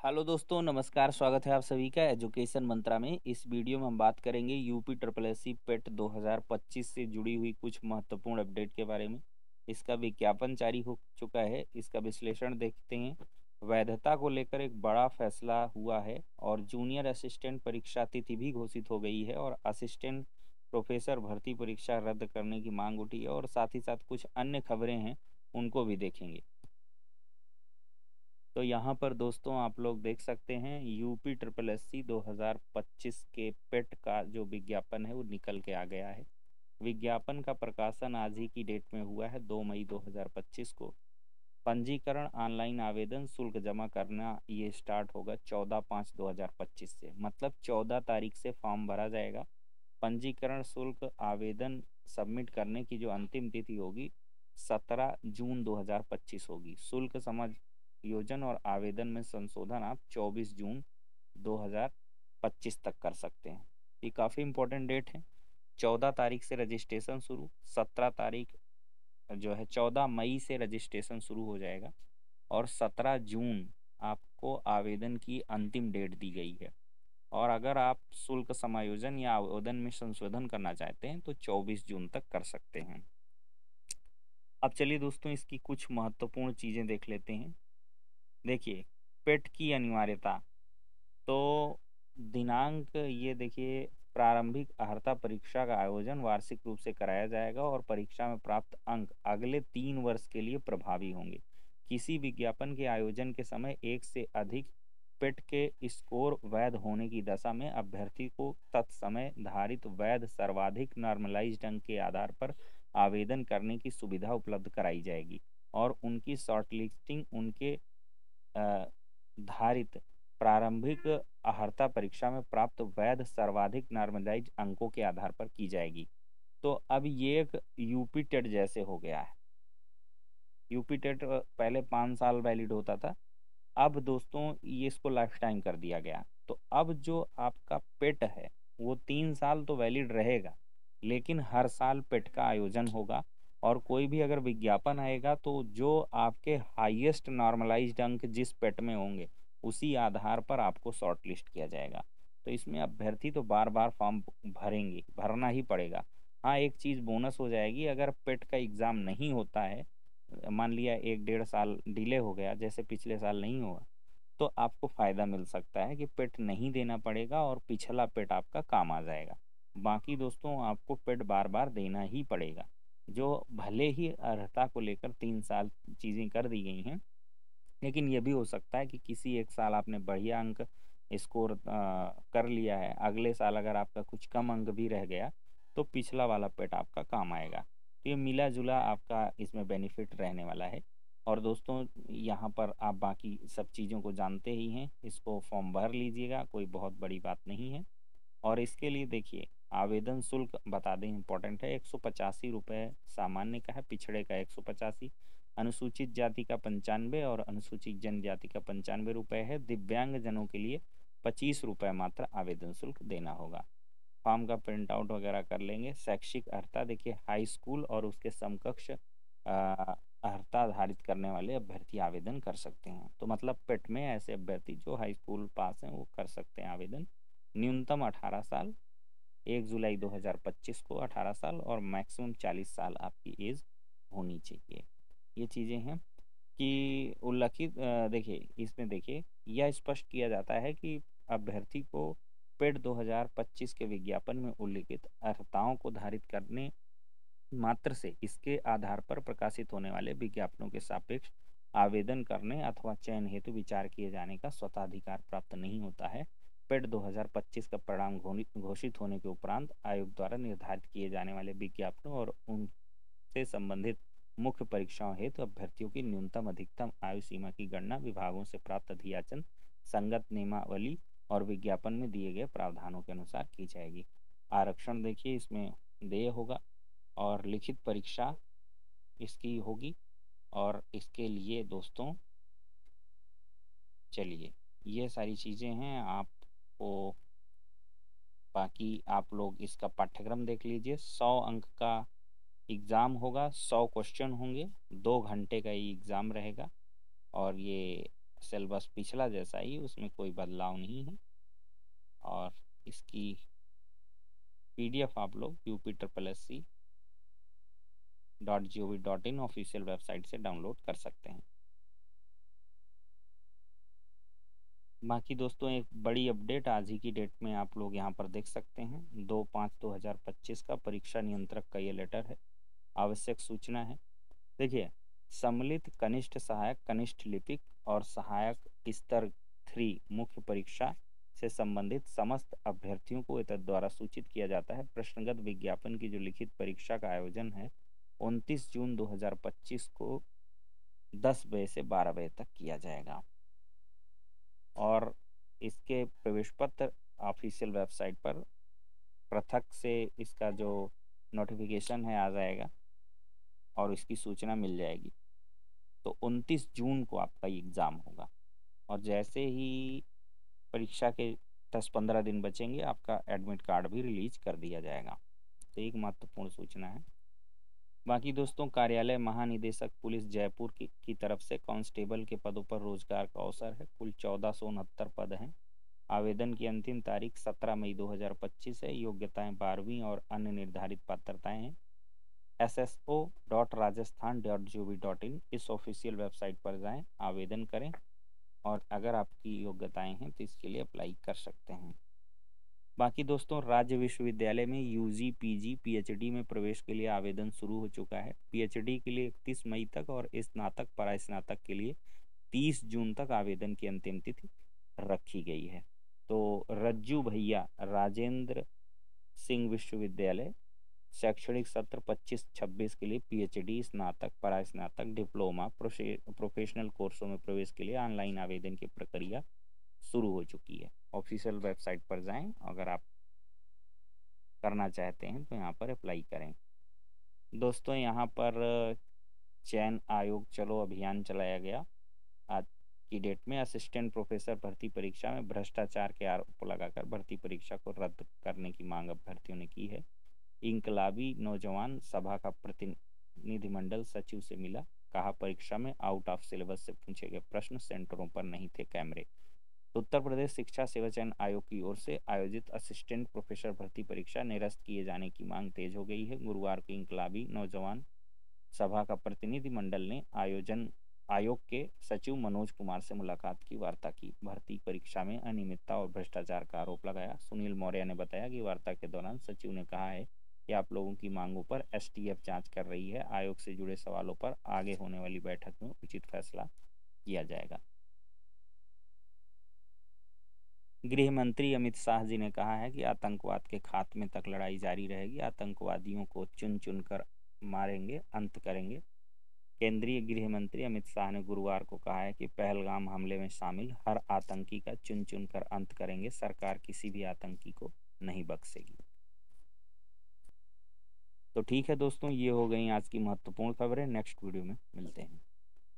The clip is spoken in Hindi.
हेलो दोस्तों, नमस्कार। स्वागत है आप सभी का एजुकेशन मंत्रा में। इस वीडियो में हम बात करेंगे यूपी ट्रिपल एस सी पेट 2025 से जुड़ी हुई कुछ महत्वपूर्ण अपडेट के बारे में। इसका विज्ञापन जारी हो चुका है, इसका विश्लेषण देखते हैं। वैधता को लेकर एक बड़ा फैसला हुआ है और जूनियर असिस्टेंट परीक्षा तिथि भी घोषित हो गई है और असिस्टेंट प्रोफेसर भर्ती परीक्षा रद्द करने की मांग उठी है और साथ ही साथ कुछ अन्य खबरें हैं, उनको भी देखेंगे। तो यहाँ पर दोस्तों आप लोग देख सकते हैं यूपी ट्रिपल एस सी 2025 के पेट का जो विज्ञापन है वो निकल के आ गया है। विज्ञापन का प्रकाशन आज ही की डेट में हुआ है 2 मई 2025 को। पंजीकरण ऑनलाइन आवेदन शुल्क जमा करना ये स्टार्ट होगा 14/5/2025 से, मतलब 14 तारीख से फॉर्म भरा जाएगा। पंजीकरण शुल्क आवेदन सबमिट करने की जो अंतिम तिथि होगी 17 जून 2025 होगी। शुल्क समायोजन और आवेदन में संशोधन आप 24 जून 2025 तक कर सकते हैं। ये काफ़ी इम्पोर्टेंट डेट है। 14 तारीख से रजिस्ट्रेशन शुरू, 17 तारीख जो है 14 मई से रजिस्ट्रेशन शुरू हो जाएगा और 17 जून आपको आवेदन की अंतिम डेट दी गई है। और अगर आप शुल्क समायोजन या आवेदन में संशोधन करना चाहते हैं तो 24 जून तक कर सकते हैं। अब चलिए दोस्तों, इसकी कुछ महत्वपूर्ण चीज़ें देख लेते हैं। देखिए, पेट की अनिवार्यता। तो दिनांक ये देखिए, प्रारंभिक अर्हता परीक्षा का आयोजन वार्षिक रूप से कराया जाएगा और परीक्षा में प्राप्त अंक अगले 3 वर्ष के लिए प्रभावी होंगे। किसी विज्ञापन के आयोजन के समय एक से अधिक पेट के स्कोर वैध होने की दशा में अभ्यर्थी को तत्समय धारित वैध सर्वाधिक नॉर्मलाइज्ड अंक के आधार पर आवेदन करने की सुविधा उपलब्ध कराई जाएगी और उनकी शॉर्टलिस्टिंग उनके धारित प्रारंभिक अर्हता परीक्षा में प्राप्त वैध सर्वाधिक नॉर्मलाइज अंकों के आधार पर की जाएगी। तो अब ये एक यूपी टेट जैसे हो गया है। यूपी टेट पहले 5 साल वैलिड होता था, अब दोस्तों ये इसको लाइफ टाइम कर दिया गया। तो अब जो आपका पेट है वो 3 साल तो वैलिड रहेगा, लेकिन हर साल पेट का आयोजन होगा और कोई भी अगर विज्ञापन आएगा तो जो आपके हाईएस्ट नॉर्मलाइज्ड अंक जिस पेट में होंगे उसी आधार पर आपको शॉर्ट लिस्ट किया जाएगा। तो इसमें अभ्यर्थी तो बार बार फॉर्म भरेंगे, भरना ही पड़ेगा। हाँ, एक चीज़ बोनस हो जाएगी, अगर पेट का एग्ज़ाम नहीं होता है, मान लिया 1 डेढ़ साल डिले हो गया, जैसे पिछले साल नहीं हुआ, तो आपको फ़ायदा मिल सकता है कि पेट नहीं देना पड़ेगा और पिछला पेट आपका काम आ जाएगा। बाकी दोस्तों आपको पेट बार बार देना ही पड़ेगा। जो भले ही अर्हता को लेकर 3 साल चीज़ें कर दी गई हैं, लेकिन ये भी हो सकता है कि किसी एक साल आपने बढ़िया अंक स्कोर कर लिया है, अगले साल अगर आपका कुछ कम अंक भी रह गया तो पिछला वाला पेट आपका काम आएगा। तो ये मिला जुला आपका इसमें बेनिफिट रहने वाला है। और दोस्तों यहाँ पर आप बाकी सब चीज़ों को जानते ही हैं, इसको फॉर्म भर लीजिएगा, कोई बहुत बड़ी बात नहीं है। और इसके लिए देखिए, आवेदन शुल्क बता दें, इम्पोर्टेंट है। 185 रुपये सामान्य का है, पिछड़े का 185, अनुसूचित जाति का 95 और अनुसूचित जनजाति का 95 रुपये है। दिव्यांग जनों के लिए 25 रुपये मात्र आवेदन शुल्क देना होगा। फॉर्म का प्रिंट आउट वगैरह कर लेंगे। शैक्षिक अर्हता देखिए, हाई स्कूल और उसके समकक्ष अर्हता धारित करने वाले अभ्यर्थी आवेदन कर सकते हैं। तो मतलब पेट में ऐसे अभ्यर्थी जो हाई स्कूल पास हैं वो कर सकते हैं आवेदन। न्यूनतम 18 साल, 1 जुलाई 2025 को 18 साल और मैक्सिमम 40 साल आपकी एज होनी चाहिए। ये चीज़ें हैं कि उल्लिखित देखिए, इसमें देखिए यह स्पष्ट किया जाता है कि अभ्यर्थी को पेड 2025 के विज्ञापन में उल्लिखित अर्हताओं को धारित करने मात्र से इसके आधार पर प्रकाशित होने वाले विज्ञापनों के सापेक्ष आवेदन करने अथवा चयन हेतु विचार किए जाने का स्वताधिकार प्राप्त नहीं होता है। पेड 2025 का परिणाम घोषित होने के उपरांत आयोग द्वारा निर्धारित किए जाने वाले विज्ञापनों और उनसे संबंधित मुख्य परीक्षाओं हेतु अभ्यर्थियों की न्यूनतम अधिकतम आयु सीमा की गणना विभागों से प्राप्त अधियाचन संगत नियमावली और विज्ञापन में दिए गए प्रावधानों के अनुसार की जाएगी। आरक्षण देखिए, इसमें देय होगा और लिखित परीक्षा इसकी होगी। और इसके लिए दोस्तों चलिए, ये सारी चीज़ें हैं। आपको बाकी आप लोग इसका पाठ्यक्रम देख लीजिए। 100 अंक का एग्ज़ाम होगा, 100 क्वेश्चन होंगे, 2 घंटे का ये एग्ज़ाम रहेगा और ये सिलेबस पिछला जैसा ही, उसमें कोई बदलाव नहीं है। और इसकी PDF आप लोग upSSC.gov.in ऑफिशियल वेबसाइट से डाउनलोड कर सकते हैं। बाकी दोस्तों एक बड़ी अपडेट आज ही की डेट में आप लोग यहाँ पर देख सकते हैं, 2/5/2025 का परीक्षा नियंत्रक का ये लेटर है, आवश्यक सूचना है। देखिए, सम्मिलित कनिष्ठ सहायक, कनिष्ठ लिपिक और सहायक स्तर 3 मुख्य परीक्षा से संबंधित समस्त अभ्यर्थियों को एतद द्वारा सूचित किया जाता है। प्रश्नगत विज्ञापन की जो लिखित परीक्षा का आयोजन है 29 जून 2025 को 10 बजे से 12 बजे तक किया जाएगा। और इसके प्रवेश पत्र ऑफिशियल वेबसाइट पर पृथक से इसका जो नोटिफिकेशन है आ जाएगा और इसकी सूचना मिल जाएगी। तो 29 जून को आपका एग्ज़ाम होगा और जैसे ही परीक्षा के 10-15 दिन बचेंगे आपका एडमिट कार्ड भी रिलीज कर दिया जाएगा। तो एक महत्वपूर्ण सूचना है। बाकी दोस्तों, कार्यालय महानिदेशक पुलिस जयपुर की तरफ से कांस्टेबल के पदों पर रोजगार का अवसर है। कुल 1469 पद हैं। आवेदन की अंतिम तारीख 17 मई 2025 है। योग्यताएं 12वीं और अन्य निर्धारित पात्रताएं हैं। sso.rajasthan.gov.in इस ऑफिशियल वेबसाइट पर जाएं, आवेदन करें और अगर आपकी योग्यताएं हैं तो इसके लिए अप्लाई कर सकते हैं। बाकी दोस्तों, राज्य विश्वविद्यालय में UG, PG, PhD में प्रवेश के लिए आवेदन शुरू हो चुका है। PhD के लिए 31 मई तक और स्नातक परास्नातक के लिए 30 जून तक आवेदन की अंतिम तिथि रखी गई है। तो रज्जू भैया राजेंद्र सिंह विश्वविद्यालय शैक्षणिक सत्र 25-26 के लिए PhD, स्नातक, परास्नातक, डिप्लोमा, प्रोफेशनल कोर्सों में प्रवेश के लिए ऑनलाइन आवेदन की प्रक्रिया शुरू हो चुकी है। ऑफिशियल वेबसाइट पर जाएं, अगर आप करना चाहते हैं तो यहाँ पर अप्लाई करें। दोस्तों, यहाँ पर चयन आयोग चलो अभियान चलाया गया। आज की डेट में असिस्टेंट प्रोफेसर भर्ती परीक्षा में भ्रष्टाचार के आरोप लगाकर भर्ती परीक्षा को रद्द करने की मांग अभ्यर्थियों ने की है। इनकलाबी नौजवान सभा का प्रतिनिधिमंडल सचिव से मिला, कहा परीक्षा में आउट ऑफ सिलेबस से पूछे गए प्रश्न, सेंटरों पर नहीं थे कैमरे। उत्तर प्रदेश शिक्षा सेवा चयन आयोग की ओर से आयोजित असिस्टेंट प्रोफेसर भर्ती परीक्षा निरस्त किए जाने की मांग तेज हो गई है। गुरुवार को इनकलाबी नौजवान सभा का प्रतिनिधिमंडल ने आयोग के सचिव मनोज कुमार से मुलाकात की, वार्ता की, भर्ती परीक्षा में अनियमितता और भ्रष्टाचार का आरोप लगाया। सुनील मौर्य ने बताया कि वार्ता के दौरान सचिव ने कहा है कि आप लोगों की मांगों पर STF जांच कर रही है। आयोग से जुड़े सवालों पर आगे होने वाली बैठक में उचित फैसला किया जाएगा। गृह मंत्री अमित शाह जी ने कहा है कि आतंकवाद के खात्मे तक लड़ाई जारी रहेगी। आतंकवादियों को चुन चुन कर मारेंगे, अंत करेंगे। केंद्रीय गृह मंत्री अमित शाह ने गुरुवार को कहा है कि पहलगाम हमले में शामिल हर आतंकी का चुन चुन कर अंत करेंगे। सरकार किसी भी आतंकी को नहीं बख्शेगी। तो ठीक है दोस्तों, ये हो गई आज की महत्वपूर्ण खबरें। नेक्स्ट वीडियो में मिलते हैं।